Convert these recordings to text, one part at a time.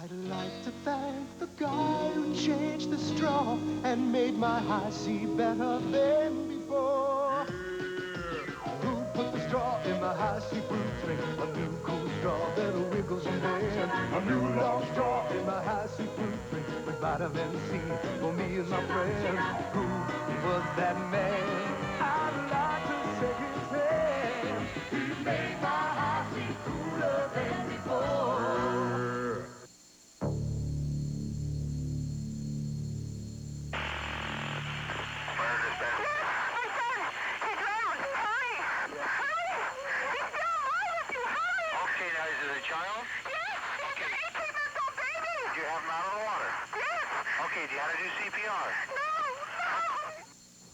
I'd like to thank the guy who changed the straw and made my high C better than before. Who put the straw in my high C fruit drink? A new cool straw that wiggles and bends. A new long straw in my high C fruit drink with vitamin C for me and my friends. Who was that man? I'd like to shake his hand. He made my high C cooler than before.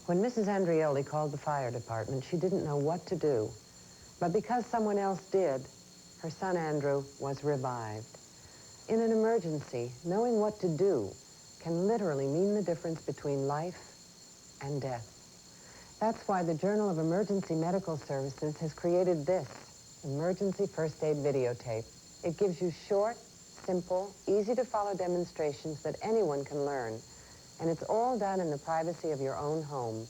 When Mrs. Andreoli called the fire department, she didn't know what to do. But because someone else did, her son Andrew was revived. In an emergency, knowing what to do can literally mean the difference between life and death. That's why the Journal of Emergency Medical Services has created this Emergency First Aid Videotape. It gives you short, simple, easy-to-follow demonstrations that anyone can learn. And it's all done in the privacy of your own home.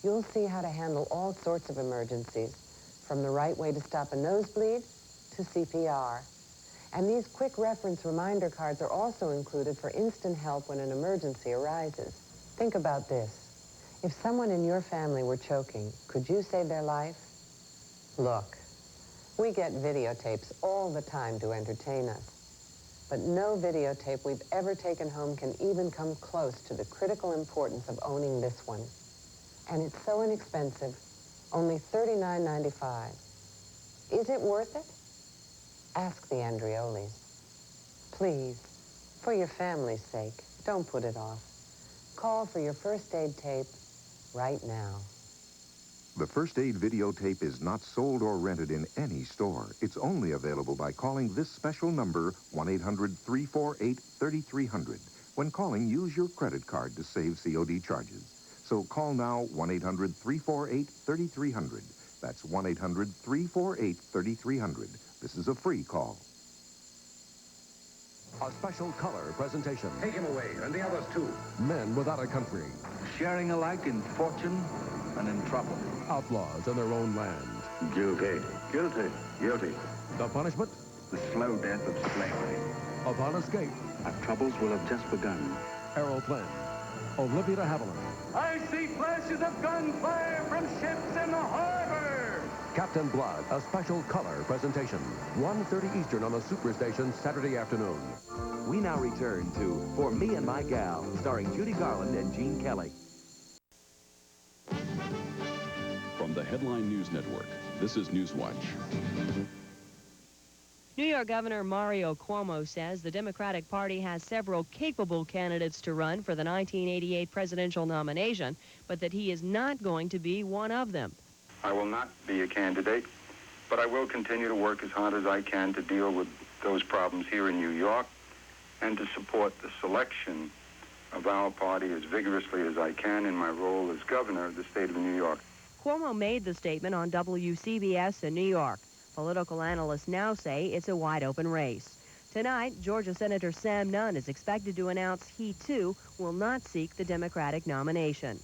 You'll see how to handle all sorts of emergencies, from the right way to stop a nosebleed to CPR. And these quick reference reminder cards are also included for instant help when an emergency arises. Think about this. If someone in your family were choking, could you save their life? Look, we get videotapes all the time to entertain us. But no videotape we've ever taken home can even come close to the critical importance of owning this one. And it's so inexpensive, only $39.95. Is it worth it? Ask the Andreolis. Please, for your family's sake, don't put it off. Call for your first aid tape right now. The first aid videotape is not sold or rented in any store. It's only available by calling this special number, 1-800-348-3300. When calling, use your credit card to save COD charges. So call now, 1-800-348-3300. That's 1-800-348-3300. This is a free call. A special color presentation. Take him away, and the others too. Men without a country. Sharing alike in fortune and in trouble. Outlaws in their own land. Guilty. Guilty. Guilty. The punishment? The slow death of slavery. Upon escape. Our troubles will have just begun. Errol Flynn. Olivia de Havilland. I see flashes of gunfire from ships in the harbor. Captain Blood, a special color presentation. 1:30 Eastern on the Superstation Saturday afternoon. We now return to For Me and My Gal, starring Judy Garland and Gene Kelly. From the Headline News Network, this is Newswatch. New York Governor Mario Cuomo says the Democratic Party has several capable candidates to run for the 1988 presidential nomination, but that he is not going to be one of them. I will not be a candidate, but I will continue to work as hard as I can to deal with those problems here in New York and to support the selection of our party as vigorously as I can in my role as governor of the state of New York. Cuomo made the statement on WCBS in New York. Political analysts now say it's a wide-open race. Tonight, Georgia Senator Sam Nunn is expected to announce he, too, will not seek the Democratic nomination.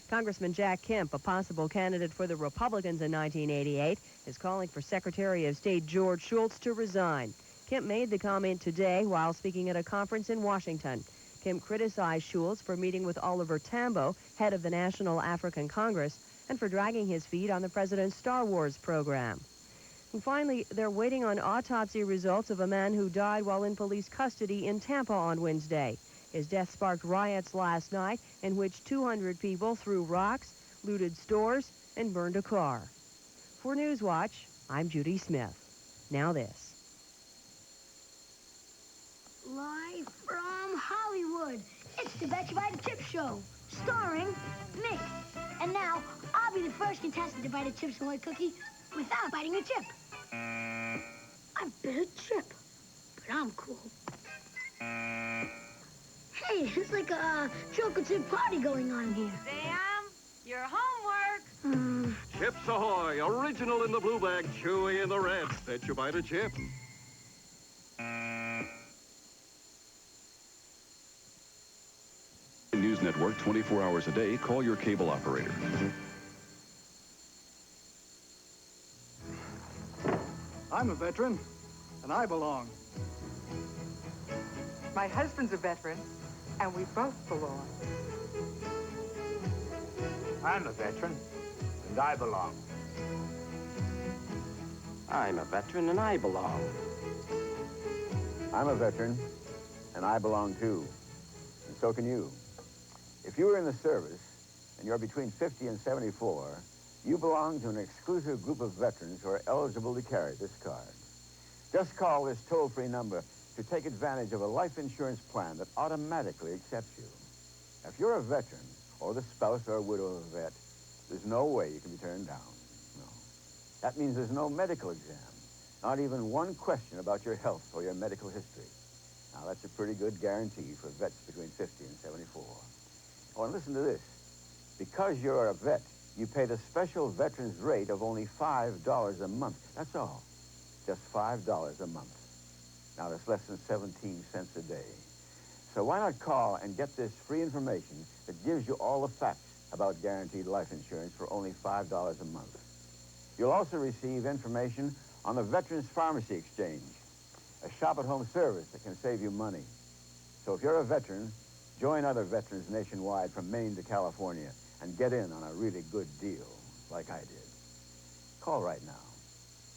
Congressman Jack Kemp, a possible candidate for the Republicans in 1988, is calling for Secretary of State George Shultz to resign. Kemp made the comment today while speaking at a conference in Washington. Kemp criticized Shultz for meeting with Oliver Tambo, head of the National African Congress, and for dragging his feet on the president's Star Wars program. And finally, they're waiting on autopsy results of a man who died while in police custody in Tampa on Wednesday. His death sparked riots last night in which 200 people threw rocks, looted stores, and burned a car. For Newswatch, I'm Judy Smith. Now this. Live from Hollywood, it's the Bet You Buy the Chip Show, starring me. And now, I'll be the first contestant to bite a Chips Ahoy cookie without biting a chip. I bit a chip, but I'm cool. Hey, it's like a chocolate chip party going on here. Sam, your homework. Chips Ahoy, original in the blue bag, chewy in the red. Bet you bite a chip. network 24 hours a day, call your cable operator. I'm a veteran, and I belong. My husband's a veteran, and we both belong. I'm a veteran, and I belong. I'm a veteran, and I belong. I'm a veteran, and I belong too. And so can you. If you are in the service, and you're between 50 and 74, you belong to an exclusive group of veterans who are eligible to carry this card. Just call this toll-free number to take advantage of a life insurance plan that automatically accepts you. If you're a veteran, or the spouse or widow of a vet, there's no way you can be turned down. No. That means there's no medical exam, not even one question about your health or your medical history. Now, that's a pretty good guarantee for vets between 50 and 74. Oh, and listen to this. Because you're a vet, you pay the special veterans rate of only $5 a month. That's all. Just $5 a month. Now, that's less than 17 cents a day. So why not call and get this free information that gives you all the facts about guaranteed life insurance for only $5 a month. You'll also receive information on the Veterans Pharmacy Exchange, a shop-at-home service that can save you money. So if you're a veteran, join other veterans nationwide from Maine to California and get in on a really good deal, like I did. Call right now.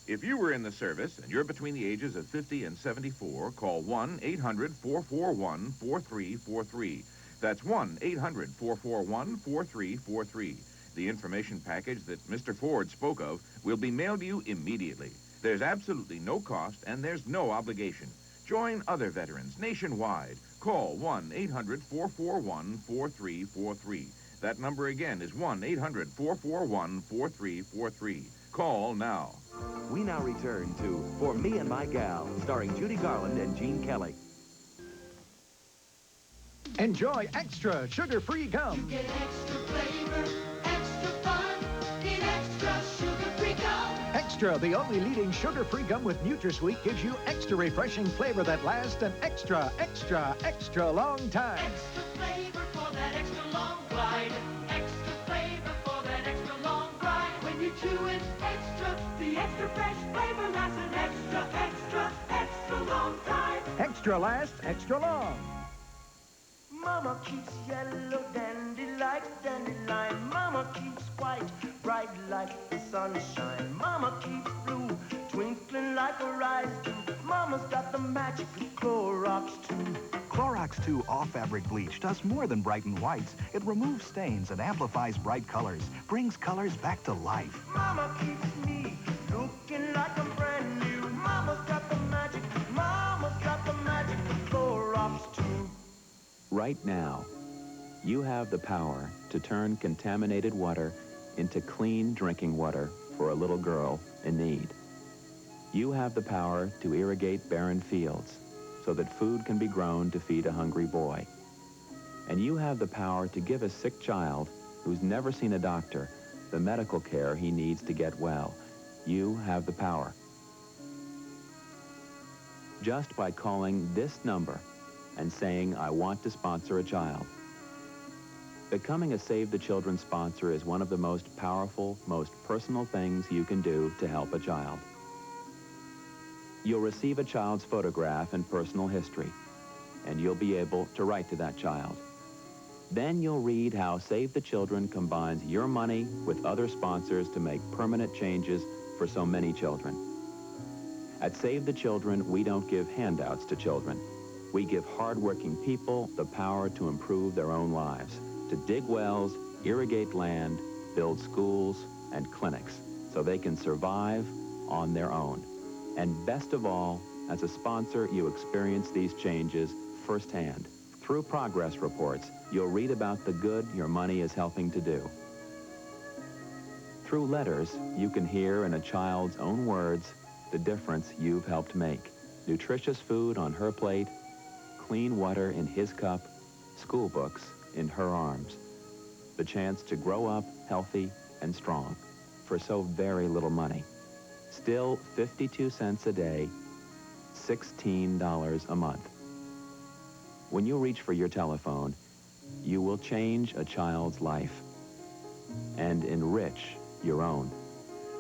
If you were in the service and you're between the ages of 50 and 74, call 1-800-441-4343. That's 1-800-441-4343. The information package that Mr. Ford spoke of will be mailed to you immediately. There's absolutely no cost and there's no obligation. Join other veterans nationwide. Call 1-800-441-4343. That number again is 1-800-441-4343. Call now. We now return to For Me and My Gal, starring Judy Garland and Gene Kelly. Enjoy extra sugar-free gum. You get extra flavor, extra fun in extra sugar-free gum. Extra, the only leading sugar-free gum with NutraSweet, gives you extra refreshing flavor that lasts an extra, extra, extra long time. Extra flavor for that extra long ride. Extra flavor for that extra long ride. When you chew it extra, the extra fresh flavor lasts an extra, extra, extra long time. Extra lasts extra long. Mama keeps yellow dandy like dandelion. Mama keeps white, bright like the sunshine. Mama keeps blue, twinkling like a rise dew. Mama's got the magic of Clorox too. Clorox 2 All-Fabric Bleach does more than brighten whites. It removes stains and amplifies bright colors, brings colors back to life. Mama keeps me looking like I'm brand new. Mama's got the magic. Mama's got the magic of Clorox too. Right now, you have the power to turn contaminated water into clean drinking water for a little girl in need. You have the power to irrigate barren fields so that food can be grown to feed a hungry boy. And you have the power to give a sick child who's never seen a doctor the medical care he needs to get well. You have the power. Just by calling this number and saying, I want to sponsor a child. Becoming a Save the Children sponsor is one of the most powerful, most personal things you can do to help a child. You'll receive a child's photograph and personal history, and you'll be able to write to that child. Then you'll read how Save the Children combines your money with other sponsors to make permanent changes for so many children. At Save the Children, we don't give handouts to children. We give hard-working people the power to improve their own lives, to dig wells, irrigate land, build schools and clinics so they can survive on their own. And best of all, as a sponsor, you experience these changes firsthand. Through progress reports, you'll read about the good your money is helping to do. Through letters, you can hear in a child's own words the difference you've helped make. Nutritious food on her plate, clean water in his cup, school books in her arms. The chance to grow up healthy and strong for so very little money. Still 52 cents a day, $16 a month. When you reach for your telephone, you will change a child's life and enrich your own.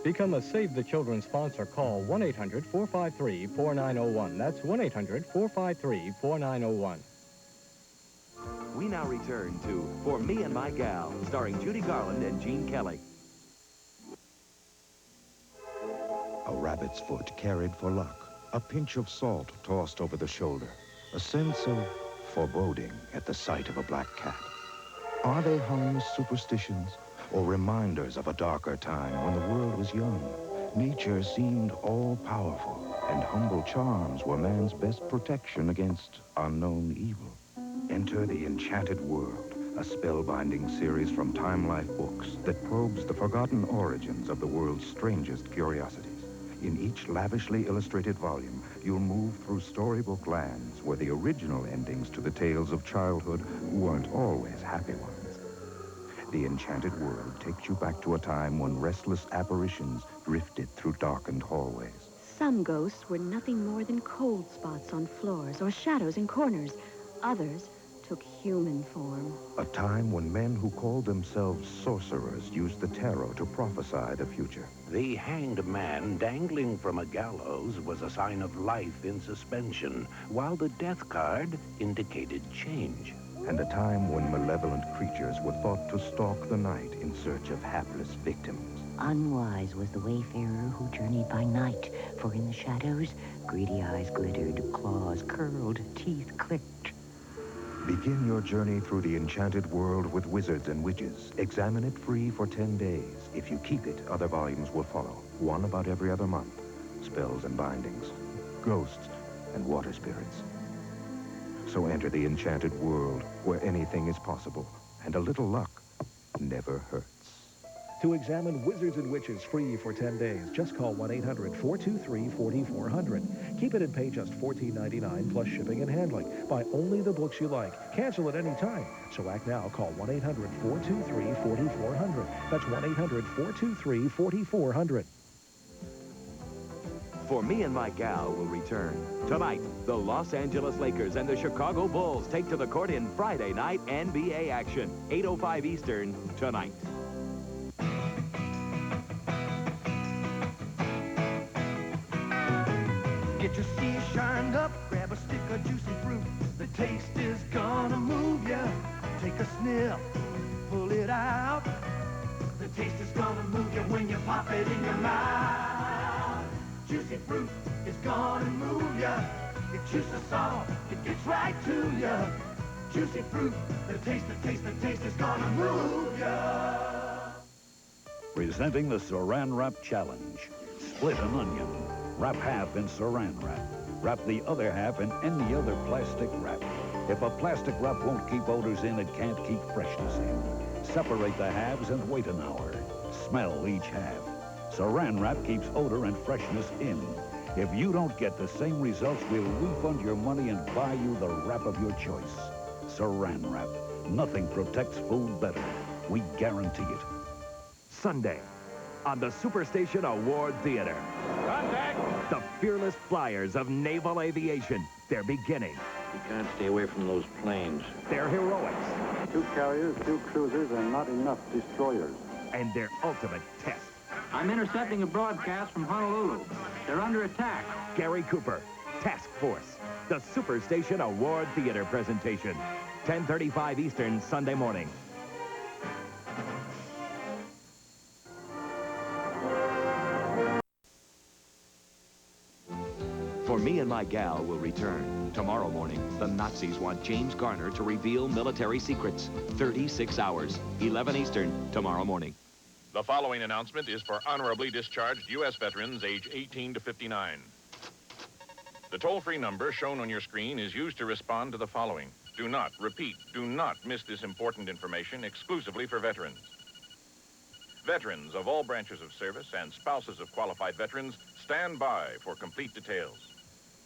Become a Save the Children sponsor. Call 1-800-453-4901. That's 1-800-453-4901. We now return to For Me and My Gal, starring Judy Garland and Gene Kelly. A rabbit's foot carried for luck, a pinch of salt tossed over the shoulder, a sense of foreboding at the sight of a black cat. Are they harmless superstitions or reminders of a darker time when the world was young? Nature seemed all-powerful, and humble charms were man's best protection against unknown evil. Enter the Enchanted World, a spellbinding series from Time Life Books that probes the forgotten origins of the world's strangest curiosities. In each lavishly illustrated volume, you'll move through storybook lands where the original endings to the tales of childhood weren't always happy ones. The Enchanted World takes you back to a time when restless apparitions drifted through darkened hallways. Some ghosts were nothing more than cold spots on floors or shadows in corners. Others took human form. A time when men who called themselves sorcerers used the tarot to prophesy the future. The hanged man dangling from a gallows was a sign of life in suspension, while the death card indicated change. And a time when malevolent creatures were thought to stalk the night in search of hapless victims. Unwise was the wayfarer who journeyed by night, for in the shadows, greedy eyes glittered, claws curled, teeth clicked. Begin your journey through the Enchanted World with Wizards and Witches. Examine it free for 10 days. If you keep it, other volumes will follow. One about every other month. Spells and bindings, ghosts and water spirits. So enter the Enchanted World, where anything is possible, and a little luck never hurts. To examine Wizards and Witches free for 10 days, just call 1-800-423-4400. Keep it and pay just $14.99 plus shipping and handling. Buy only the books you like. Cancel at any time. So act now. Call 1-800-423-4400. That's 1-800-423-4400. For Me and My Gal will return. Tonight, the Los Angeles Lakers and the Chicago Bulls take to the court in Friday night NBA action. 8:05 Eastern, tonight. Get your sea shined up, grab a stick of juicy fruit. The taste is gonna move ya. Take a sniff, pull it out. The taste is gonna move ya when you pop it in your mouth. Juicy fruit is gonna move ya. It juices soft, it gets right to ya. Juicy fruit, the taste is gonna move ya. Presenting the Saran Wrap Challenge. Split an onion. Wrap half in Saran Wrap. Wrap the other half in any other plastic wrap. If a plastic wrap won't keep odors in, it can't keep freshness in. Separate the halves and wait an hour. Smell each half. Saran Wrap keeps odor and freshness in. If you don't get the same results, we'll refund your money and buy you the wrap of your choice. Saran Wrap. Nothing protects food better. We guarantee it. Sunday, on the Superstation Award Theater. Contact! The fearless flyers of naval aviation. They're beginning. You can't stay away from those planes. Their heroics. 2 carriers, 2 cruisers, and not enough destroyers. And their ultimate test. I'm intercepting a broadcast from Honolulu. They're under attack. Gary Cooper, Task Force. The Superstation Award Theater presentation. 10:35 Eastern, Sunday morning. For Me and My Gal will return. Tomorrow morning, the Nazis want James Garner to reveal military secrets. 36 hours, 11 Eastern, tomorrow morning. The following announcement is for honorably discharged U.S. veterans age 18 to 59. The toll-free number shown on your screen is used to respond to the following. Do not, repeat, do not miss this important information exclusively for veterans. Veterans of all branches of service and spouses of qualified veterans stand by for complete details.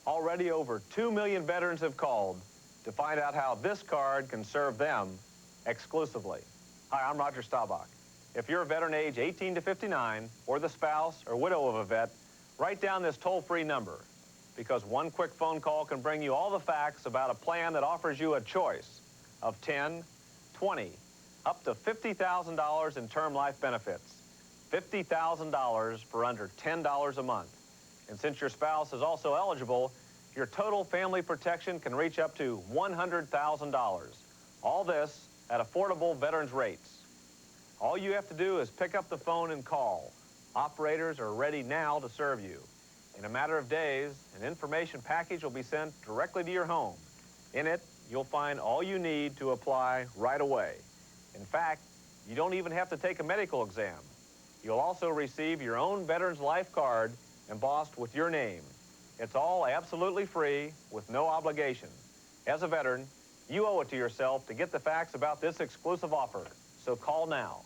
Already over 2 million veterans have called to find out how this card can serve them exclusively. Hi, I'm Roger Staubach. If you're a veteran age 18 to 59 or the spouse or widow of a vet, write down this toll-free number because one quick phone call can bring you all the facts about a plan that offers you a choice of 10, 20, up to $50,000 in term life benefits. $50,000 for under $10 a month. And since your spouse is also eligible, your total family protection can reach up to $100,000. All this at affordable veterans rates. All you have to do is pick up the phone and call. Operators are ready now to serve you. In a matter of days, an information package will be sent directly to your home. In it, you'll find all you need to apply right away. In fact, you don't even have to take a medical exam. You'll also receive your own Veterans Life card embossed with your name. It's all absolutely free with no obligation. As a veteran, you owe it to yourself to get the facts about this exclusive offer. So call now.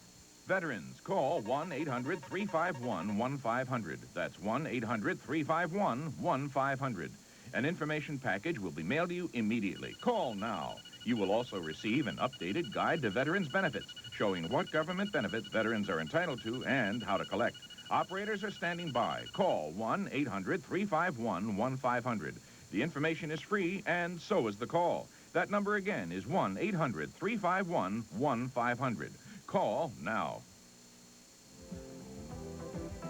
Veterans, call 1-800-351-1500. That's 1-800-351-1500. An information package will be mailed to you immediately. Call now. You will also receive an updated guide to veterans' benefits, showing what government benefits veterans are entitled to and how to collect. Operators are standing by. Call 1-800-351-1500. The information is free, and so is the call. That number again is 1-800-351-1500. Call now.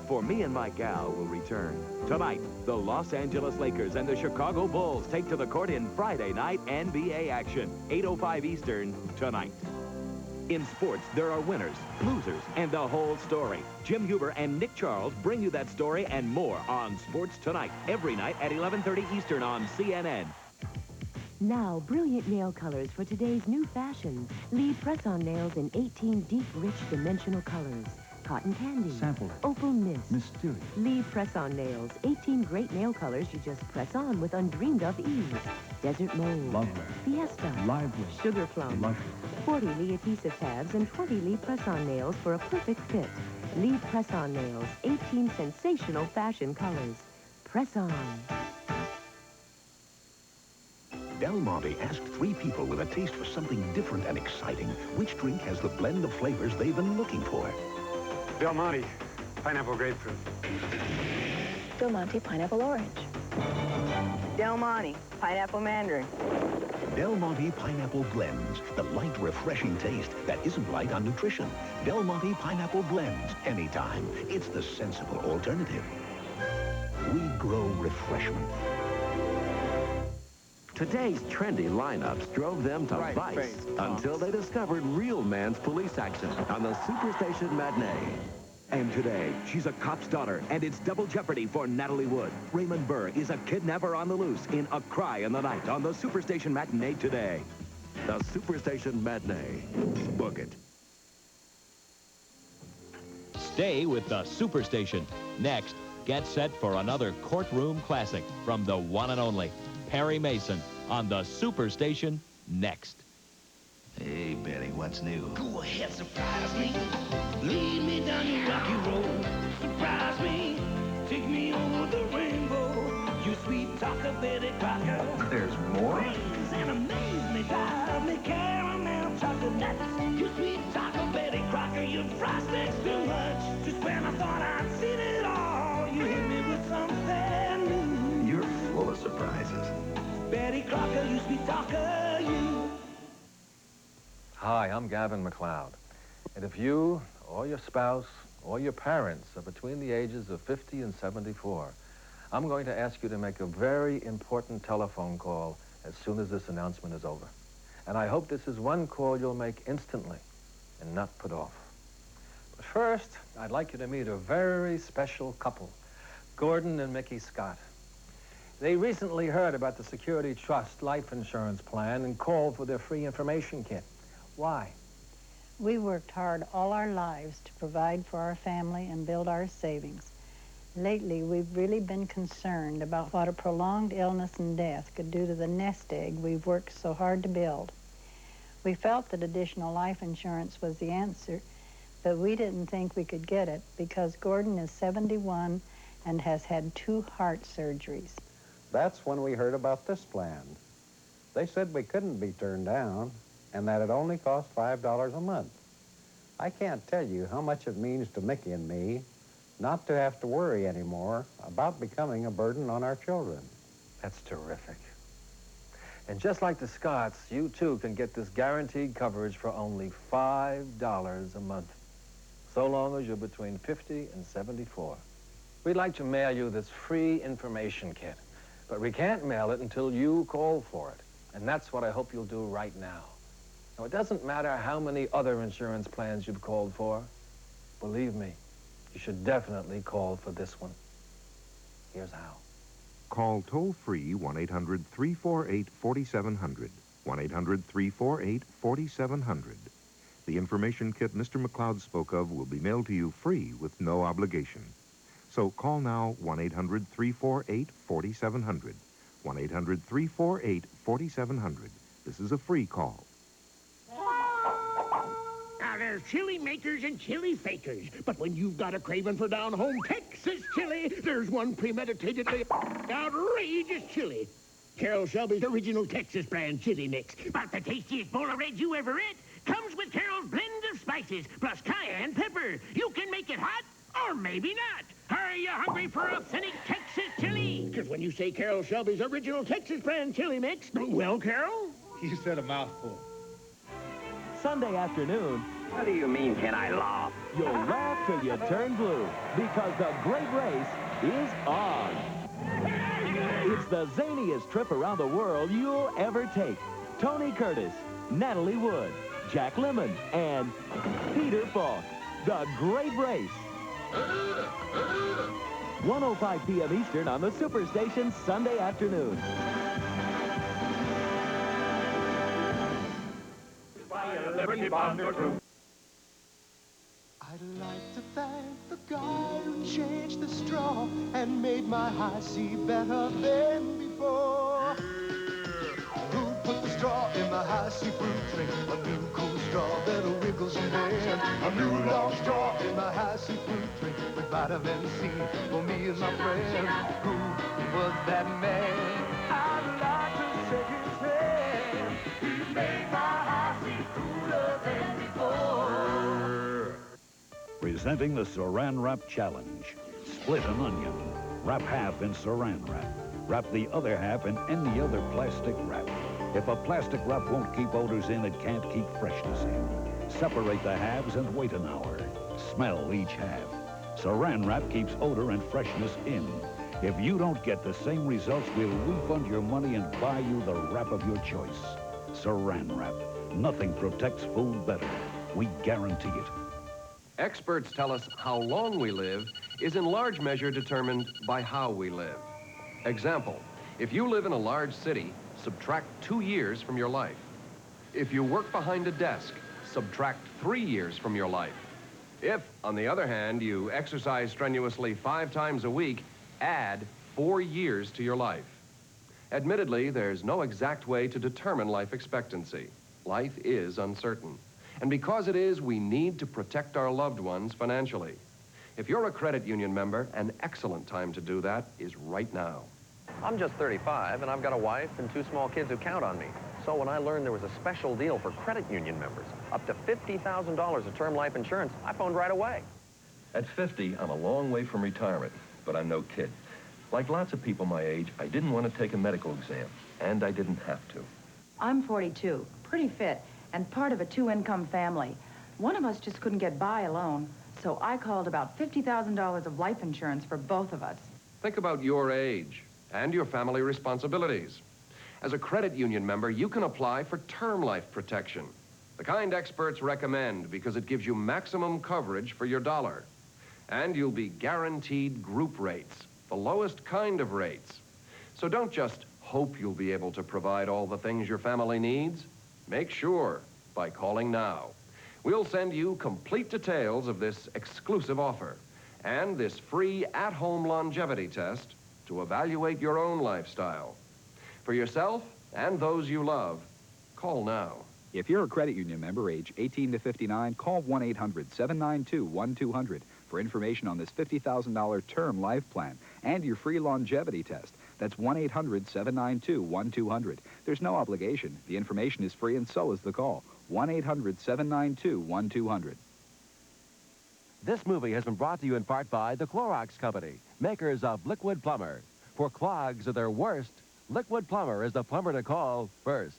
For Me and My Gal will return. Tonight, the Los Angeles Lakers and the Chicago Bulls take to the court in Friday night NBA action. 8:05 Eastern, tonight. In sports, there are winners, losers, and the whole story. Jim Huber and Nick Charles bring you that story and more on Sports Tonight, every night at 11:30 Eastern on CNN. Now, brilliant nail colors for today's new fashions. Leave press-on nails in 18 deep, rich, dimensional colors. Cotton candy. Sample. Opal mist. Mysterious. Leave press-on nails. 18 great nail colors you just press on with undreamed-of ease. Desert mold. Lovely. Fiesta. Lively. Sugar plum. Luscious. 40 Lee adhesive tabs and 20 Lee press-on nails for a perfect fit. Lee press-on nails. 18 sensational fashion colors. Press on. Del Monte asked 3 people with a taste for something different and exciting which drink has the blend of flavors they've been looking for. Del Monte, pineapple grapefruit. Del Monte pineapple orange. Del Monte pineapple mandarin. Del Monte Pineapple Blends, the light, refreshing taste that isn't light on nutrition. Del Monte Pineapple Blends, anytime. It's the sensible alternative. We grow refreshment. Today's trendy lineups drove them to vice until they discovered real man's police action on the Superstation matinee. And today, she's a cop's daughter, and it's double jeopardy for Natalie Wood. Raymond Burr is a kidnapper on the loose in A Cry in the Night on the Superstation matinee today. The Superstation matinee. Book it. Stay with the Superstation. Next, get set for another courtroom classic from the one and only Perry Mason on the Superstation next. Hey, Betty, what's new? Go ahead, surprise me. Lead me down your rocky road. Surprise me. Take me over the rainbow. You sweet talker, Betty Crocker. There's more? Amaze and amaze me. Drive me caramel chocolate nuts. You sweet talker, Betty Crocker. You fry sticks too much. Just when I thought I'd seen it all, you hit me with something new. You're full of surprises. Betty Crocker, you sweet talker, you. Hi, I'm Gavin McLeod. And if you, or your spouse, or your parents are between the ages of 50 and 74, I'm going to ask you to make a very important telephone call as soon as this announcement is over. And I hope this is one call you'll make instantly and not put off. But first, I'd like you to meet a very special couple, Gordon and Mickey Scott. They recently heard about the Security Trust life insurance plan and called for their free information kit. Why? We worked hard all our lives to provide for our family and build our savings. Lately, we've really been concerned about what a prolonged illness and death could do to the nest egg we've worked so hard to build. We felt that additional life insurance was the answer, but we didn't think we could get it because Gordon is 71 and has had 2 heart surgeries. That's when we heard about this plan. They said we couldn't be turned down and that it only cost $5 a month. I can't tell you how much it means to Mickey and me not to have to worry anymore about becoming a burden on our children. That's terrific. And just like the Scots, you too can get this guaranteed coverage for only $5 a month, so long as you're between 50 and 74. We'd like to mail you this free information kit, but we can't mail it until you call for it. And that's what I hope you'll do right now. Now, it doesn't matter how many other insurance plans you've called for. Believe me, you should definitely call for this one. Here's how. Call toll-free 1-800-348-4700. 1-800-348-4700. The information kit Mr. McLeod spoke of will be mailed to you free with no obligation. So call now 1-800-348-4700. 1-800-348-4700. This is a free call. Now, there's chili makers and chili fakers, but when you've got a craving for down-home Texas chili, there's one premeditatedly outrageous chili. Carol Shelby's original Texas brand chili mix. About the tastiest bowl of red you ever ate. Comes with Carol's blend of spices, plus cayenne pepper. You can make it hot, or maybe not. Are you hungry for authentic Texas chili? Because when you say Carol Shelby's original Texas brand chili mix, well, Carol? You said a mouthful. Sunday afternoon. What do you mean, can I laugh? You'll laugh till you turn blue, because the great race is on. It's the zaniest trip around the world you'll ever take. Tony Curtis, Natalie Wood, Jack Lemmon, and Peter Falk. The great race. 1:05 p.m. Eastern on the Superstation Sunday afternoon. I'd like to thank the guy who changed the straw and made my high C better than before. Who put the straw in my high C fruit drink? A new cool straw that wiggles your hand. A new long straw in my high C fruit drink with vitamin C for me and my friend. Who was that man? I'd like to shake his hand. He made my high C cooler than before. Presenting the Saran Wrap Challenge. Split an onion. Wrap half in Saran Wrap. Wrap the other half in any other plastic wrap. If a plastic wrap won't keep odors in, it can't keep freshness in. Separate the halves and wait an hour. Smell each half. Saran Wrap keeps odor and freshness in. If you don't get the same results, we'll refund your money and buy you the wrap of your choice. Saran Wrap. Nothing protects food better. We guarantee it. Experts tell us how long we live is in large measure determined by how we live. Example, if you live in a large city, subtract 2 years from your life. If you work behind a desk, subtract 3 years from your life. If, on the other hand, you exercise strenuously 5 times a week, add 4 years to your life. Admittedly, there's no exact way to determine life expectancy. Life is uncertain. And because it is, we need to protect our loved ones financially. If you're a credit union member, an excellent time to do that is right now. I'm just 35, and I've got a wife and 2 small kids who count on me. So when I learned there was a special deal for credit union members, up to $50,000 of term life insurance, I phoned right away. At 50, I'm a long way from retirement, but I'm no kid. Like lots of people my age, I didn't want to take a medical exam, and I didn't have to. I'm 42, pretty fit, and part of a 2-income family. One of us just couldn't get by alone, so I called about $50,000 of life insurance for both of us. Think about your age and your family responsibilities. As a credit union member, you can apply for term life protection, the kind experts recommend because it gives you maximum coverage for your dollar. And you'll be guaranteed group rates, the lowest kind of rates. So don't just hope you'll be able to provide all the things your family needs. Make sure by calling now. We'll send you complete details of this exclusive offer and this free at-home longevity test to evaluate your own lifestyle. For yourself and those you love, call now. If you're a credit union member, age 18 to 59, call 1-800-792-1200 for information on this $50,000 term life plan and your free longevity test. That's 1-800-792-1200. There's no obligation. The information is free and so is the call. 1-800-792-1200. This movie has been brought to you in part by the Clorox Company, makers of liquid plumber. For clogs are their worst, Liquid Plumber is the plumber to call first.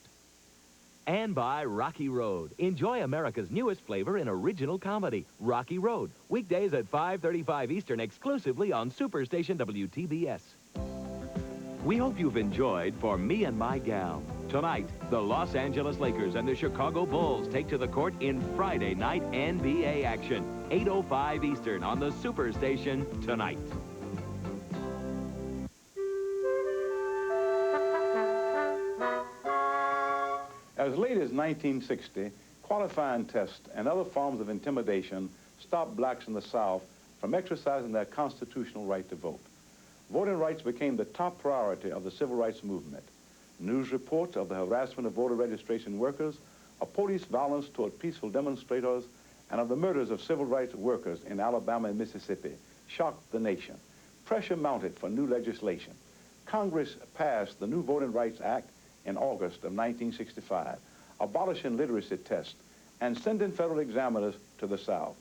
And by Rocky Road. Enjoy America's newest flavor in original comedy, Rocky Road. Weekdays at 5:35 Eastern exclusively on Superstation WTBS. We hope you've enjoyed For Me and My Gal. Tonight, the Los Angeles Lakers and the Chicago Bulls take to the court in Friday night NBA action. 8:05 Eastern on the Superstation tonight. As late as 1960, qualifying tests and other forms of intimidation stopped blacks in the South from exercising their constitutional right to vote. Voting rights became the top priority of the civil rights movement. News reports of the harassment of voter registration workers, of police violence toward peaceful demonstrators, and of the murders of civil rights workers in Alabama and Mississippi shocked the nation. Pressure mounted for new legislation. Congress passed the new Voting Rights Act in August of 1965, abolishing literacy tests and sending federal examiners to the South.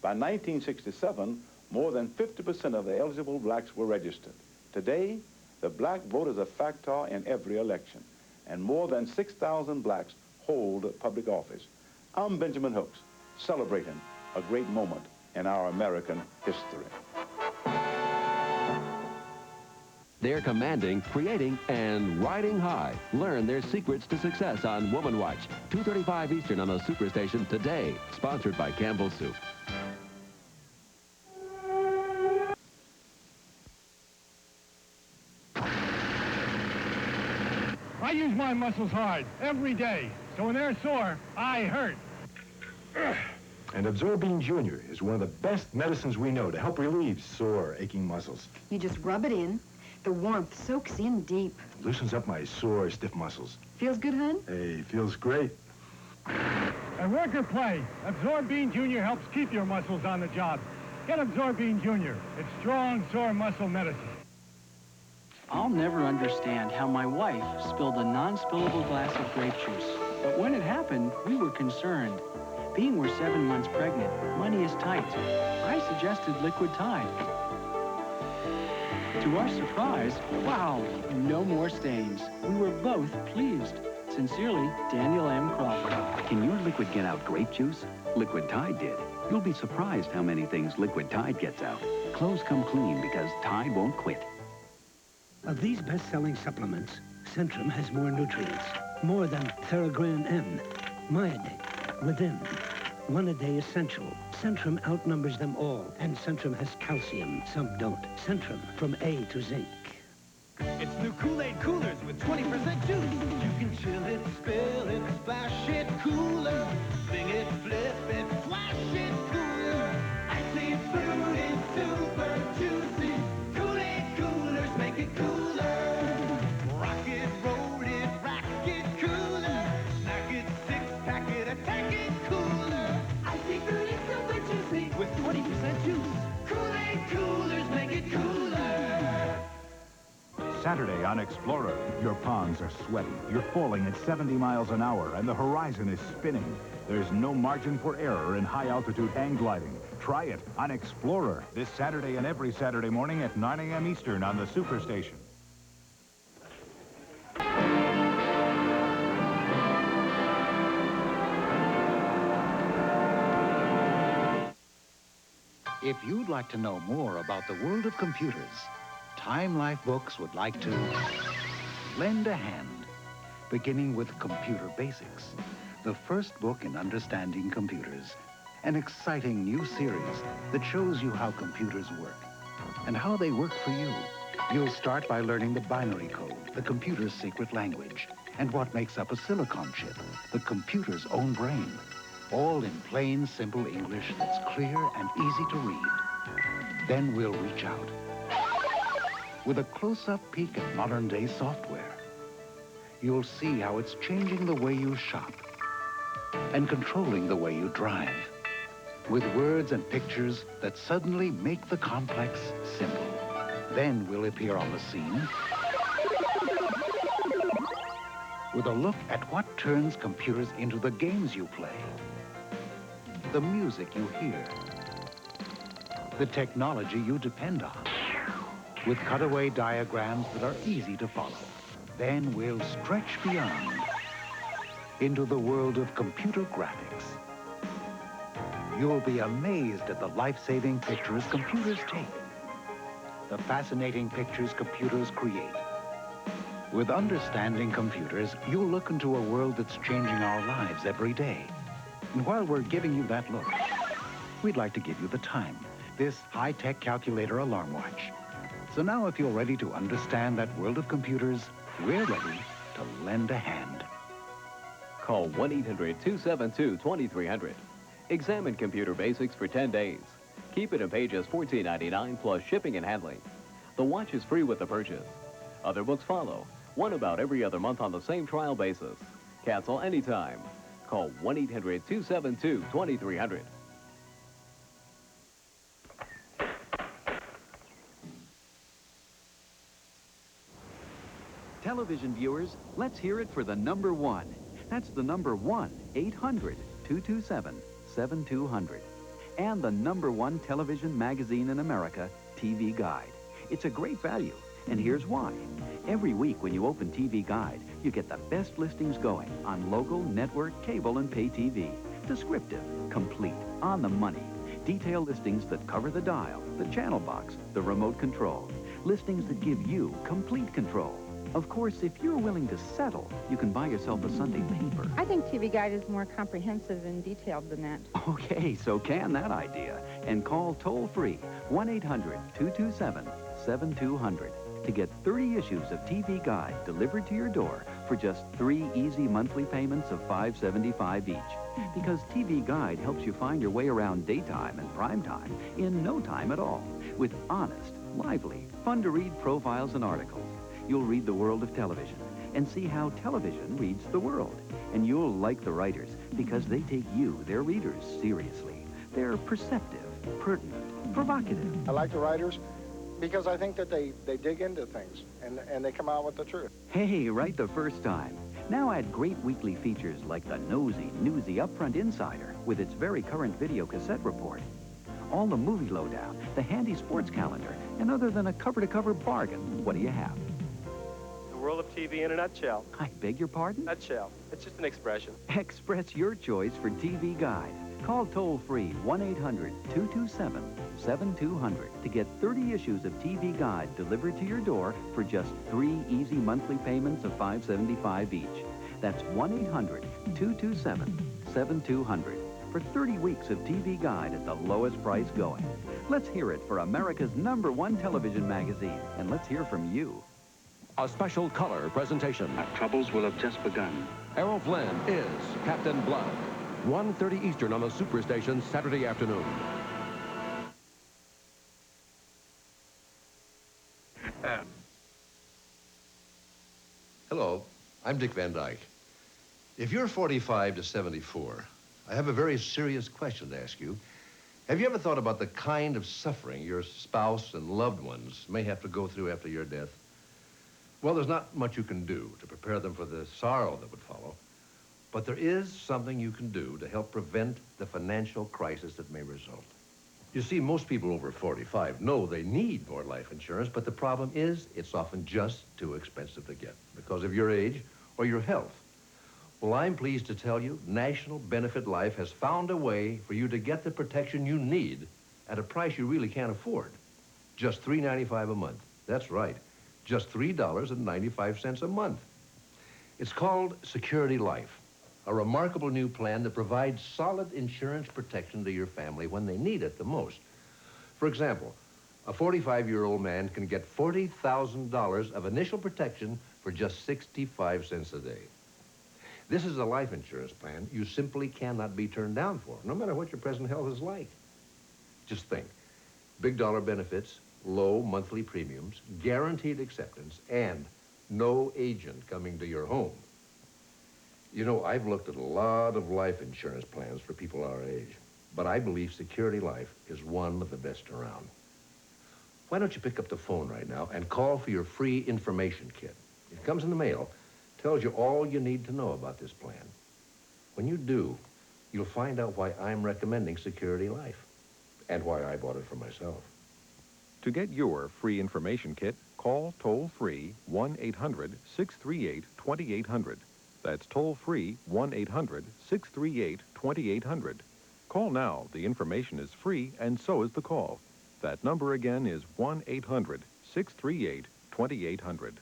By 1967, more than 50% of the eligible blacks were registered. Today, the black vote is a factor in every election, and more than 6,000 blacks hold public office. I'm Benjamin Hooks, celebrating a great moment in our American history. They're commanding, creating, and riding high. Learn their secrets to success on Woman Watch, 2:35 Eastern on the Superstation today. Sponsored by Campbell Soup. I use my muscles hard every day, so when they're sore, I hurt. And Absorbine Junior is one of the best medicines we know to help relieve sore, aching muscles. You just rub it in. The warmth soaks in deep. Loosens up my sore, stiff muscles. Feels good, hun? Hey, feels great. At work or play, Absorbine Junior helps keep your muscles on the job. Get Absorbine Junior. It's strong, sore muscle medicine. I'll never understand how my wife spilled a non-spillable glass of grape juice. But when it happened, we were concerned. Being we're 7 months pregnant, money is tight. I suggested Liquid Tide. To our surprise, wow, no more stains. We were both pleased. Sincerely, Daniel M. Crawford. Can your liquid get out grape juice? Liquid Tide did. You'll be surprised how many things Liquid Tide gets out. Clothes come clean because Tide won't quit. Of these best-selling supplements, Centrum has more nutrients, more than Theragram M, Myodate, Within. One a day essential. Centrum outnumbers them all, and Centrum has calcium. Some don't. Centrum, from A to Zinc. It's new Kool-Aid coolers with 20% juice. You can chill it, spill it, splash it cooler. Sing it, flip it, flash it cooler. Icy, fruity, super juicy. Kool-Aid coolers make it cooler. Rock it, roll it, rack it cooler. Snack it, six-pack it, attack it cooler. Icy, fruity, super juicy. With 20% juice. Kool-Aid coolers make it cooler. Saturday on Explorer. Your ponds are sweaty, you're falling at 70 miles an hour, and the horizon is spinning. There's no margin for error in high-altitude hang gliding. Try it on Explorer this Saturday and every Saturday morning at 9 a.m. Eastern on the Superstation. If you'd like to know more about the world of computers, Time Life Books would like to lend a hand, beginning with Computer Basics, the first book in understanding computers, an exciting new series that shows you how computers work and how they work for you. You'll start by learning the binary code, the computer's secret language, and what makes up a silicon chip, the computer's own brain, all in plain, simple English that's clear and easy to read. Then we'll reach out with a close-up peek at modern-day software. You'll see how it's changing the way you shop and controlling the way you drive, with words and pictures that suddenly make the complex simple. Then we'll appear on the scene with a look at what turns computers into the games you play, the music you hear, the technology you depend on, with cutaway diagrams that are easy to follow. Then we'll stretch beyond into the world of computer graphics. You'll be amazed at the life-saving pictures computers take, the fascinating pictures computers create. With understanding computers, you'll look into a world that's changing our lives every day. And while we're giving you that look, we'd like to give you the time, this high-tech calculator alarm watch. So now if you're ready to understand that world of computers, we're ready to lend a hand. Call 1-800-272-2300. Examine computer basics for 10 days. Keep it in pages $14.99 plus shipping and handling. The watch is free with the purchase. Other books follow, one about every other month on the same trial basis. Cancel anytime. Call 1-800-272-2300. Television viewers, let's hear it for the number one. That's the number 1-800-227-7200. And the number one television magazine in America, TV Guide. It's a great value, and here's why. Every week when you open TV Guide, you get the best listings going on local, network, cable, and pay TV. Descriptive, complete, on the money. Detailed listings that cover the dial, the channel box, the remote control. Listings that give you complete control. Of course, if you're willing to settle, you can buy yourself a Sunday paper. I think TV Guide is more comprehensive and detailed than that. Okay, so can that idea. And call toll-free 1-800-227-7200 to get 30 issues of TV Guide delivered to your door for just 3 easy monthly payments of $5.75 each. Because TV Guide helps you find your way around daytime and primetime in no time at all, with honest, lively, fun-to-read profiles and articles. You'll read the world of television and see how television reads the world. And you'll like the writers because they take you, their readers, seriously. They're perceptive, pertinent, provocative. I like the writers because I think that they dig into things and they come out with the truth. Hey, right the first time. Now add great weekly features like the Nosy, Newsy Upfront Insider with its very current video cassette report. All the movie lowdown, the handy sports calendar, and other than a cover-to-cover bargain, what do you have? The world of TV in a nutshell. I beg your pardon? Nutshell. It's just an expression. Express your choice for TV Guide. Call toll-free 1-800-227-7200 to get 30 issues of TV Guide delivered to your door for just 3 easy monthly payments of $5.75 each. That's 1-800-227-7200 for 30 weeks of TV Guide at the lowest price going. Let's hear it for America's #1 television magazine, and let's hear from you. A special color presentation. Our troubles will have just begun. Errol Flynn is Captain Blood. 1:30 Eastern on the Superstation Saturday afternoon. Hello, I'm Dick Van Dyke. If you're 45 to 74, I have a very serious question to ask you. Have you ever thought about the kind of suffering your spouse and loved ones may have to go through after your death? Well, there's not much you can do to prepare them for the sorrow that would follow, but there is something you can do to help prevent the financial crisis that may result. You see, most people over 45 know they need more life insurance, but the problem is it's often just too expensive to get because of your age or your health. Well, I'm pleased to tell you National Benefit Life has found a way for you to get the protection you need at a price you really can't afford. Just $3.95 a month. That's right. Just $3.95 a month. It's called Security Life, a remarkable new plan that provides solid insurance protection to your family when they need it the most. For example, a 45-year-old man can get $40,000 of initial protection for just 65 cents a day. This is a life insurance plan you simply cannot be turned down for, no matter what your present health is like. Just think, big dollar benefits, low monthly premiums, guaranteed acceptance, and no agent coming to your home. You know, I've looked at a lot of life insurance plans for people our age, but I believe Security Life is one of the best around. Why don't you pick up the phone right now and call for your free information kit? It comes in the mail, tells you all you need to know about this plan. When you do, you'll find out why I'm recommending Security Life and why I bought it for myself. To get your free information kit, call toll-free 1-800-638-2800. That's toll-free 1-800-638-2800. Call now. The information is free, and so is the call. That number again is 1-800-638-2800.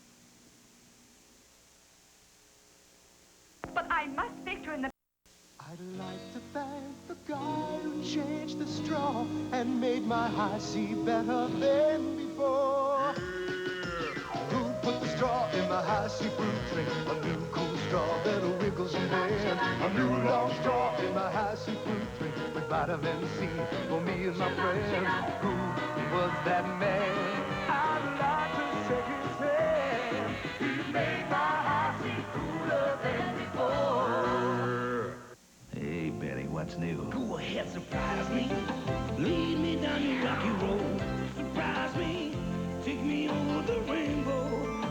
But I must speak to him. I'd like to thank the guy who changed the straw and made my high C better than before. Who put the straw in my high C fruit tray? A new cool straw that wiggles and bends. A new long straw in my high C fruit tray with vitamin C for me and my friends. Who was that man? I'd like to shake his hand. He made my high C cooler than before. Hey, Betty, what's new? Go ahead, surprise me. Lead me down the rocky road. Surprise me. Take me over the rainbow.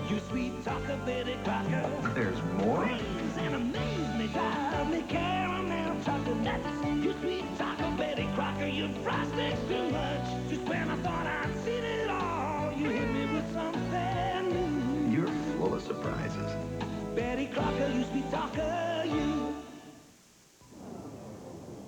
You sweet talker, Betty Crocker. There's more? Praise and amaze me. Drive me caramel chocolate nuts. You sweet talker, Betty Crocker. You fry sticks too much. Just when I thought I'd seen it all, you hit me with something new. You're full of surprises. Betty Crocker, you sweet talker, you.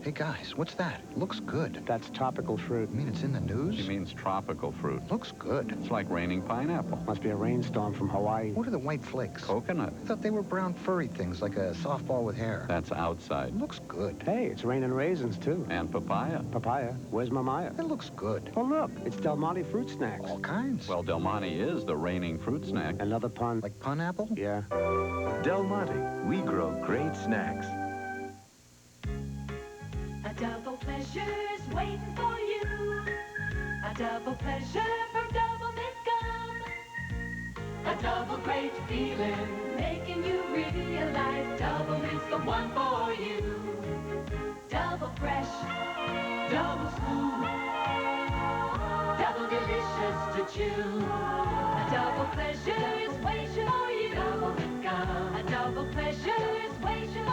Hey, guys, what's that? Looks good. That's tropical fruit. You mean it's in the news? He means tropical fruit. Looks good. It's like raining pineapple. Must be a rainstorm from Hawaii. What are the white flakes? Coconut. I thought they were brown furry things, like a softball with hair. That's outside. Looks good. Hey, it's raining raisins, too. And papaya. Papaya? Where's Mamaya? It looks good. Oh, look, it's Del Monte fruit snacks. All kinds. Well, Del Monte is the reigning fruit snack. Another pun. Like pineapple? Yeah. Del Monte, we grow great snacks. A double pleasure's waiting for you. A double pleasure from Double Mint Gum. A double great feeling, making you realize Double Mint's the one for you. Double fresh, double smooth, double delicious to chew. A double pleasure is waiting for you. Double Mint Gum. A double pleasure is waiting for you.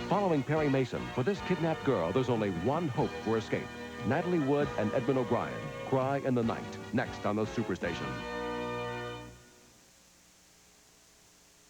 Following Perry Mason, for this kidnapped girl, there's only one hope for escape. Natalie Wood and Edmund O'Brien, Cry in the Night, next on the Superstation.